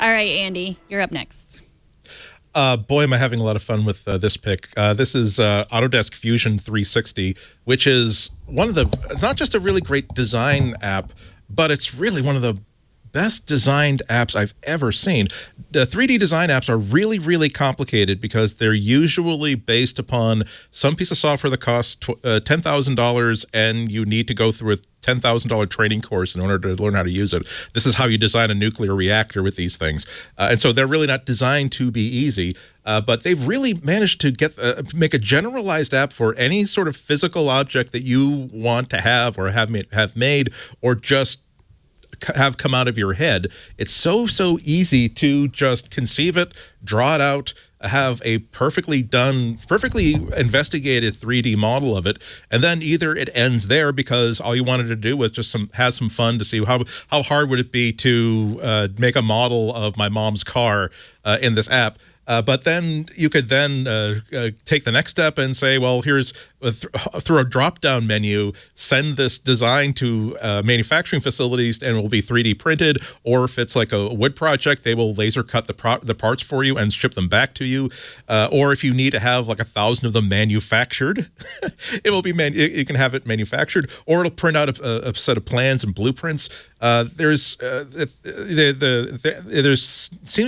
All right, Andy, you're up next. Boy, am I having a lot of fun with this pick. This is Autodesk Fusion 360, which is one of the, not just a really great design app, but it's really one of the best designed apps I've ever seen. The 3D design apps are really, really complicated because they're usually based upon some piece of software that costs $10,000 and you need to go through a $10,000 training course in order to learn how to use it. This is how you design a nuclear reactor with these things. And so they're really not designed to be easy, but they've really managed to get make a generalized app for any sort of physical object that you want to have or have made or just have come out of your head. It's so easy to just conceive it, draw it out, have a perfectly investigated 3D model of it, and then either it ends there because all you wanted to do was just have some fun to see how hard would it be to make a model of my mom's car in this app. But then you could then take the next step and say, well, here's through a drop-down menu, send this design to manufacturing facilities and it will be 3D printed. Or if it's like a wood project, they will laser cut the parts for you and ship them back to you. Or if you need to have like 1,000 of them manufactured, it will be you can have it manufactured, or it'll print out a set of plans and blueprints. There seems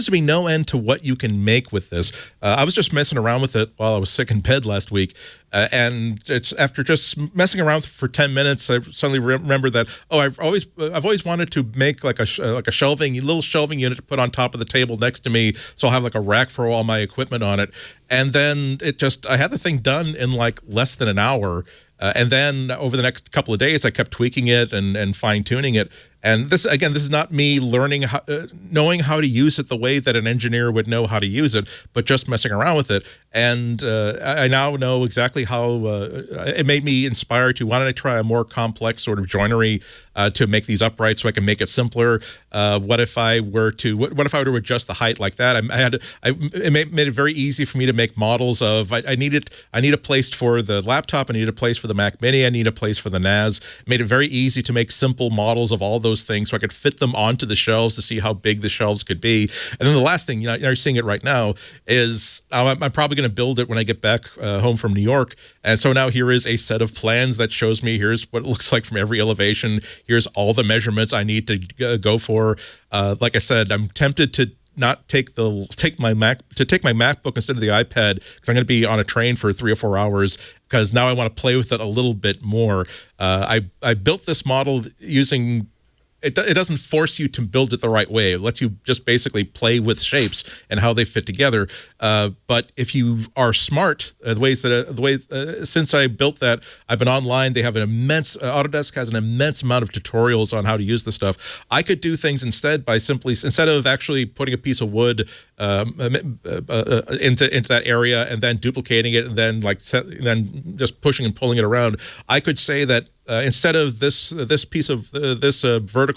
to be no end to what you can make with this. I was just messing around with it while I was sick in bed last week, and it's after just messing around for 10 minutes, I suddenly remembered that I've always wanted to make like a little shelving unit to put on top of the table next to me, so I'll have like a rack for all my equipment on it. And then I had the thing done in like less than an hour. And then over the next couple of days, I kept tweaking it and fine-tuning it. And this is not me knowing how to use it the way that an engineer would know how to use it, but just messing around with it. And I now know exactly how it made me inspired to, why don't I try a more complex sort of joinery to make these upright so I can make it simpler? What if I were to adjust the height like that? It made it very easy for me to make models of, I need a place for the laptop, I need a place for the Mac Mini, I need a place for the NAS. It made it very easy to make simple models of all those things so I could fit them onto the shelves to see how big the shelves could be. And then the last thing, you're seeing it right now, is I'm probably going to build it when I get back home from New York. And so now here is a set of plans that shows me here's what it looks like from every elevation. Here's all the measurements I need to go for. Like I said, I'm tempted to not take my MacBook instead of the iPad, because I'm going to be on a train for 3 or 4 hours, because now I want to play with it a little bit more. I built this model using. It doesn't force you to build it the right way. It lets you just basically play with shapes and how they fit together. But if you are smart, since I built that, I've been online. They have an immense Autodesk has an immense amount of tutorials on how to use the stuff. I could do things instead of actually putting a piece of wood into that area and then duplicating it and then then just pushing and pulling it around. I could say that instead of this vertical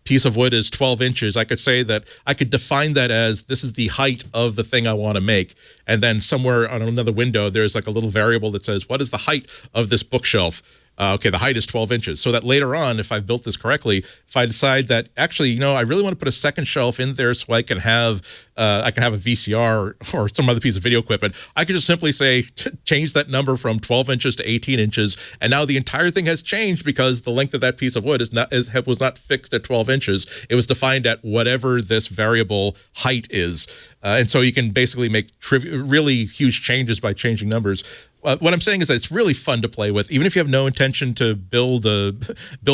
piece of wood is 12 inches, I could say that I could define that as this is the height of the thing I want to make. And then somewhere on another window, there's like a little variable that says, what is the height of this bookshelf? Okay, the height is 12 inches. So that later on, if I've built this correctly, if I decide that actually, I really want to put a second shelf in there so I can have a VCR or some other piece of video equipment, I could just simply say, change that number from 12 inches to 18 inches. And now the entire thing has changed because the length of that piece of wood was not fixed at 12 inches. It was defined at whatever this variable height is. And so you can basically make really huge changes by changing numbers. What I'm saying is that it's really fun to play with, even if you have no intention to build a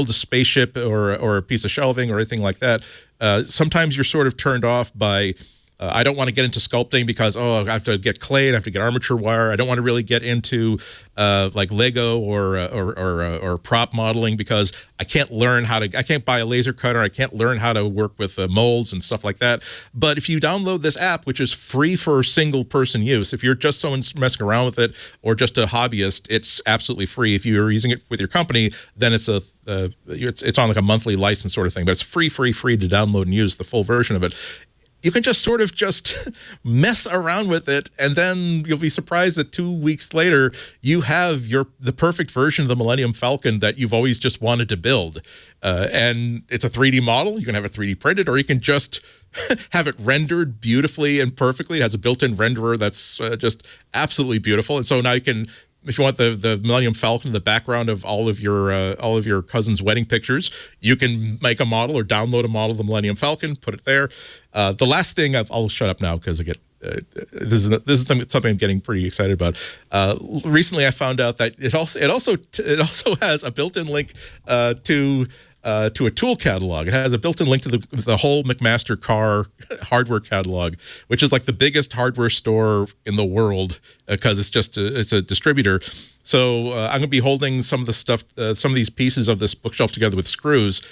spaceship or a piece of shelving or anything like that. Sometimes you're sort of turned off by, I don't want to get into sculpting because, I have to get clay, I have to get armature wire. I don't want to really get into like Lego or prop modeling because I can't buy a laser cutter. I can't learn how to work with molds and stuff like that. But if you download this app, which is free for single person use, if you're just someone messing around with it or just a hobbyist, it's absolutely free. If you're using it with your company, then it's on like a monthly license sort of thing. But it's free to download and use the full version of it. you can just sort of just mess around with it, and then you'll be surprised that 2 weeks later you have the perfect version of the Millennium Falcon that you've always just wanted to build. And it's a 3D model. You can have it 3D printed, or you can just have it rendered beautifully and perfectly. It has a built-in renderer that's just absolutely beautiful. And so now you can, if you want the Millennium Falcon in the background of all of your cousin's wedding pictures, you can make a model or download a model of the Millennium Falcon, put it there. The last thing, I'll shut up now because I get this is something I'm getting pretty excited about. Recently, I found out that it also has a built-in link to a tool catalog. It has a built-in link to the whole McMaster car hardware catalog, which is like the biggest hardware store in the world because it's a distributor. So I'm going to be holding some of the stuff, some of these pieces of this bookshelf together with screws.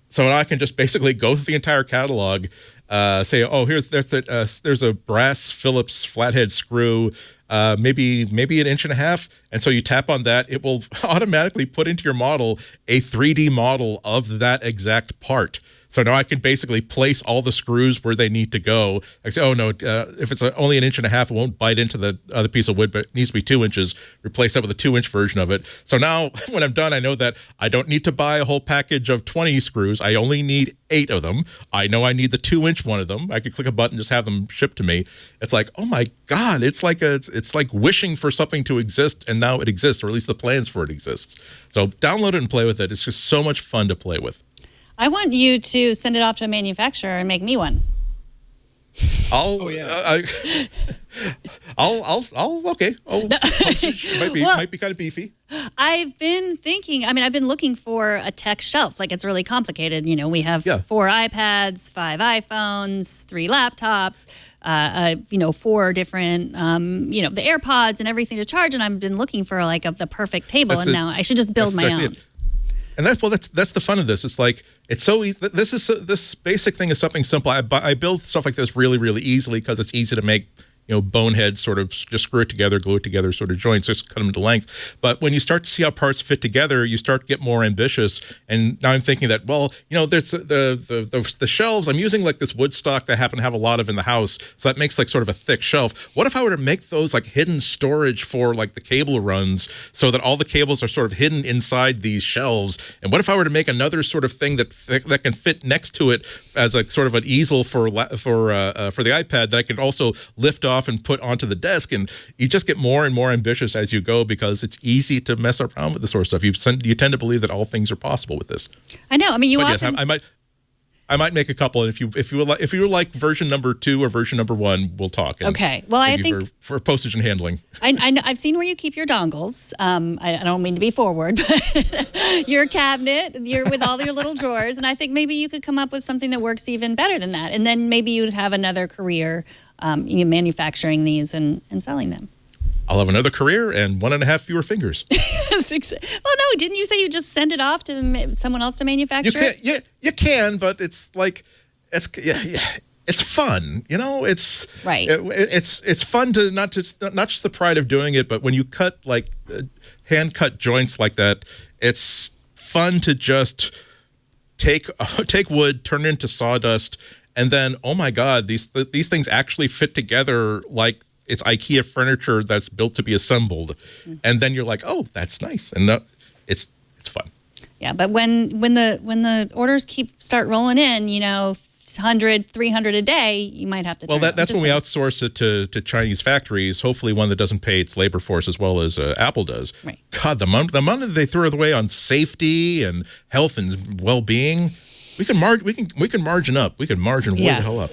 So now I can just basically go through the entire catalog, say, oh, there's a brass Phillips flathead screw, maybe 1.5 inches. And so you tap on that, it will automatically put into your model a 3D model of that exact part. So now I can basically place all the screws where they need to go. I say, oh, no, if it's only 1.5 inches, it won't bite into the other piece of wood, but it needs to be 2 inches. Replace that with a 2-inch version of it. So now when I'm done, I know that I don't need to buy a whole package of 20 screws. I only need 8 of them. I know I need the 2-inch one of them. I could click a button, just have them shipped to me. It's like, oh my God, it's like wishing for something to exist, and now it exists, or at least the plans for it exists. So download it and play with it. It's just so much fun to play with. I want you to send it off to a manufacturer and make me one. Okay. Might be kind of beefy. I've been thinking, I've been looking for a tech shelf. Like, it's really complicated. You know, we have 4 iPads, 5 iPhones, 3 laptops, 4 different, the AirPods and everything to charge. And I've been looking for the perfect table. Now I should just build my own. And that's the fun of this. It's like, it's so easy. This basic thing is something simple. I build stuff like this really, really easily because it's easy to make. Bonehead sort of just screw it together, glue it together sort of joints, just cut them into length. But when you start to see how parts fit together, you start to get more ambitious. And now I'm thinking that, there's the shelves. I'm using like this wood stock that I happen to have a lot of in the house. So that makes like sort of a thick shelf. What if I were to make those like hidden storage for like the cable runs so that all the cables are sort of hidden inside these shelves? And what if I were to make another sort of thing that can fit next to it as a sort of an easel for the iPad that I can also lift off and put onto the desk? And you just get more and more ambitious as you go because it's easy to mess around with this sort of stuff. You tend to believe that all things are possible with this. I know. Yes, I might make a couple, and if you like version number 2 or version number 1, we'll talk. Okay. Well, I think for postage and handling. I've seen where you keep your dongles. I don't mean to be forward, but your cabinet, with all your little drawers, and I think maybe you could come up with something that works even better than that, and then maybe you'd have another career, manufacturing these and selling them. I'll have another career and 1.5 fewer fingers. Oh no! Didn't you say you just send it off to someone else to manufacture it? You can, but it's fun. It's right. It's fun to not just the pride of doing it, but when you cut hand cut joints like that, it's fun to just take wood, turn it into sawdust, and then oh my God, these things actually fit together like it's IKEA furniture that's built to be assembled. Mm-hmm. And then you're like, oh, that's nice. And it's fun. Yeah, but when the orders start rolling in, 100, 300 a day, you might have to turn that's when we outsource it to Chinese factories, hopefully one that doesn't pay its labor force as well as Apple does. Right. God, the money they throw away on safety and health and well-being, we can margin up. We can margin way the hell up.